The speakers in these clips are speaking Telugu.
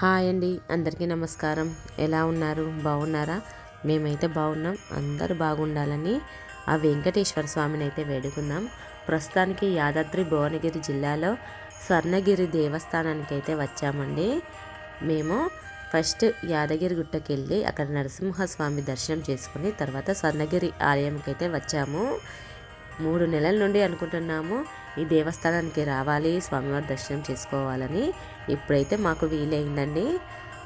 హాయ్ అండి, అందరికీ నమస్కారం. ఎలా ఉన్నారు? బాగున్నారా? మేమైతే బాగున్నాం. అందరూ బాగుండాలని ఆ వెంకటేశ్వర స్వామిని అయితే వేడుకుందాం. ప్రస్తుతానికి యాదాద్రి భువనగిరి జిల్లాలో స్వర్ణగిరి దేవస్థానానికి అయితే వచ్చామండి. మేము ఫస్ట్ యాదగిరి గుట్టకి వెళ్ళి అక్కడ నరసింహస్వామి దర్శనం చేసుకుని తర్వాత స్వర్ణగిరి ఆలయంకి అయితే వచ్చాము. 3 నెలల నుండి అనుకుంటున్నాము ఈ దేవస్థానానికి రావాలి, స్వామివారి దర్శనం చేసుకోవాలని. ఇప్పుడైతే మాకు వీలైందండి.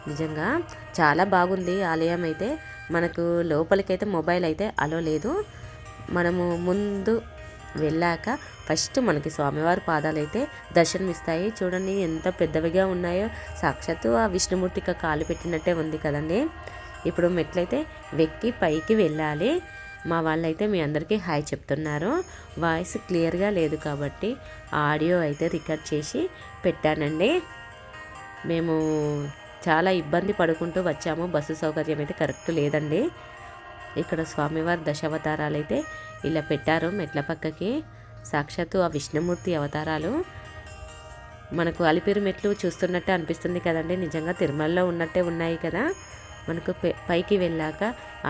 నిజంగా చాలా బాగుంది ఆలయం అయితే. మనకు లోపలికైతే మొబైల్ అయితే అలో లేదు. మనము ముందు వెళ్ళాక ఫస్ట్ మనకి స్వామివారి పాదాలు అయితే దర్శనమిస్తాయి. చూడండి ఎంత పెద్దవిగా ఉన్నాయో. సాక్షాత్తు ఆ విష్ణుమూర్తికి కాలు పెట్టినట్టే ఉంది కదండి. ఇప్పుడు మెట్లయితే వెక్కి పైకి వెళ్ళాలి. మా వాళ్ళైతే మీ అందరికీ హాయ్ చెప్తున్నారు. వాయిస్ క్లియర్గా లేదు కాబట్టి ఆడియో అయితే రికార్డ్ చేసి పెట్టానండి. మేము చాలా ఇబ్బంది పడుకుంటూ వచ్చాము. బస్సు సౌకర్యం అయితే కరెక్ట్ లేదండి. ఇక్కడ స్వామివారి దశావతారాలు అయితే ఇలా పెట్టారు మెట్ల పక్కకి. సాక్షాత్తు ఆ విష్ణుమూర్తి అవతారాలు. మనకు అలిపిరి మెట్లు చూస్తున్నట్టే అనిపిస్తుంది కదండి. నిజంగా తిరుమలలో ఉన్నట్టే ఉన్నాయి కదా. మనకు పైకి వెళ్ళాక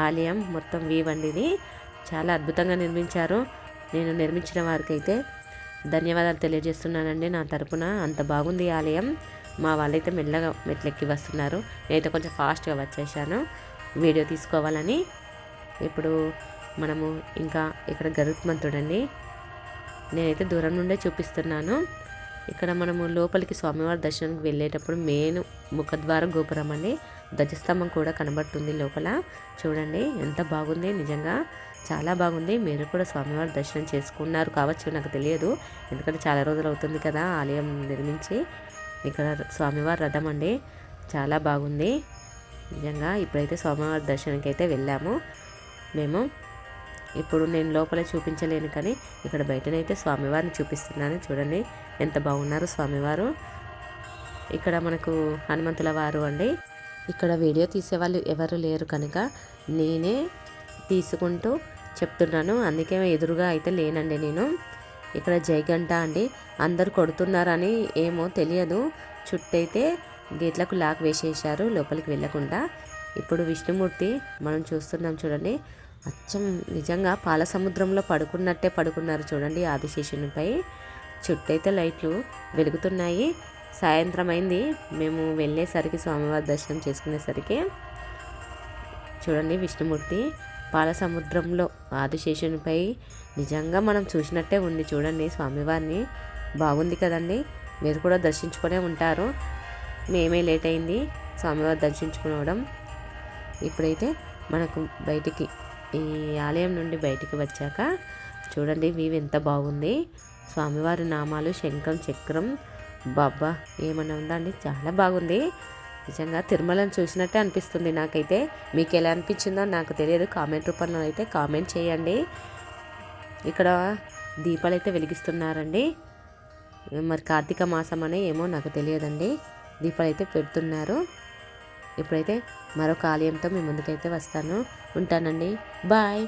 ఆలయం మొత్తం వ్యూ అండి. ఇది చాలా అద్భుతంగా నిర్మించారు. నేను నిర్మించిన వారికి అయితే ధన్యవాదాలు తెలియజేస్తున్నానండి నా తరపున. అంత బాగుంది ఆలయం. మా వాళ్ళైతే మెల్లగా మెట్లెక్కి వస్తున్నారు. నేనైతే కొంచెం ఫాస్ట్గా వచ్చేసాను వీడియో తీసుకోవాలని. ఇప్పుడు మనము ఇంకా ఇక్కడ గరుత్మంతుడండి. నేనైతే దూరం నుండే చూపిస్తున్నాను. ఇక్కడ మనము లోపలికి స్వామివారి దర్శనానికి వెళ్ళేటప్పుడు మెయిన్ ముఖద్వారం గోపురం అండి. ధ్వజస్తంభం కూడా కనబడుతుంది లోపల. చూడండి ఎంత బాగుంది. నిజంగా చాలా బాగుంది. మీరు కూడా స్వామివారి దర్శనం చేసుకున్నారు కావచ్చు, నాకు తెలియదు. ఎందుకంటే చాలా రోజులు అవుతుంది కదా ఆలయం నిర్మించి. ఇక్కడ స్వామివారి రథం అండి, చాలా బాగుంది నిజంగా. ఇప్పుడైతే స్వామివారి దర్శనానికి అయితే వెళ్ళాము మేము. ఇప్పుడు నేను లోపల చూపించలేను కానీ ఇక్కడ బయటనైతే స్వామివారిని చూపిస్తున్నాను. చూడండి ఎంత బాగున్నారు స్వామివారు. ఇక్కడ మనకు హనుమంతుల వారు అండి. ఇక్కడ వీడియో తీసేవాళ్ళు ఎవరు లేరు కనుక నేనే తీసుకుంటూ చెప్తున్నాను. అందుకే ఎదురుగా అయితే లేనండి నేను. ఇక్కడ జయగంట అండి. అందరు కొడుతున్నారని ఏమో తెలియదు. చుట్టైతే గేట్లకు లాక్ వేసేసారు లోపలికి వెళ్ళకుండా. ఇప్పుడు విష్ణుమూర్తి మనం చూస్తున్నాం చూడండి. అచ్చం నిజంగా పాల సముద్రంలో పడుకున్నట్టే పడుకున్నారు చూడండి ఆదిశేషునిపై. చుట్టైతే లైట్లు వెలుగుతున్నాయి. సాయంత్రం అయింది మేము వెళ్ళేసరికి, స్వామివారి దర్శనం చేసుకునేసరికి. చూడండి విష్ణుమూర్తి పాల సముద్రంలో ఆదిశేషునిపై నిజంగా మనం చూసినట్టే ఉంది చూడండి స్వామివారిని. బాగుంది కదండి. మీరు కూడా దర్శించుకునే ఉంటారు. మేమే లేట్ అయింది స్వామివారి దర్శించుకోవడం. ఇప్పుడైతే మనకు బయటికి ఈ ఆలయం నుండి బయటికి వచ్చాక చూడండి వ్యూ ఎంత బాగుంది. స్వామివారి నామాలు శంఖం చక్రం బాబా ఏమన్నా ఉందండి. చాలా బాగుంది నిజంగా. తిరుమలను చూసినట్టే అనిపిస్తుంది నాకైతే. మీకు ఎలా అనిపించిందో నాకు తెలియదు. కామెంట్ రూపంలో అయితే కామెంట్ చేయండి. ఇక్కడ దీపాలు అయితే వెలిగిస్తున్నారండి. మరి కార్తీక మాసం అనే ఏమో నాకు తెలియదండి. దీపాలు అయితే పెడుతున్నారు. ఇప్పుడైతే మరొక ఆలయంతో మీ ముందుకైతే వస్తాను. ఉంటానండి. బాయ్.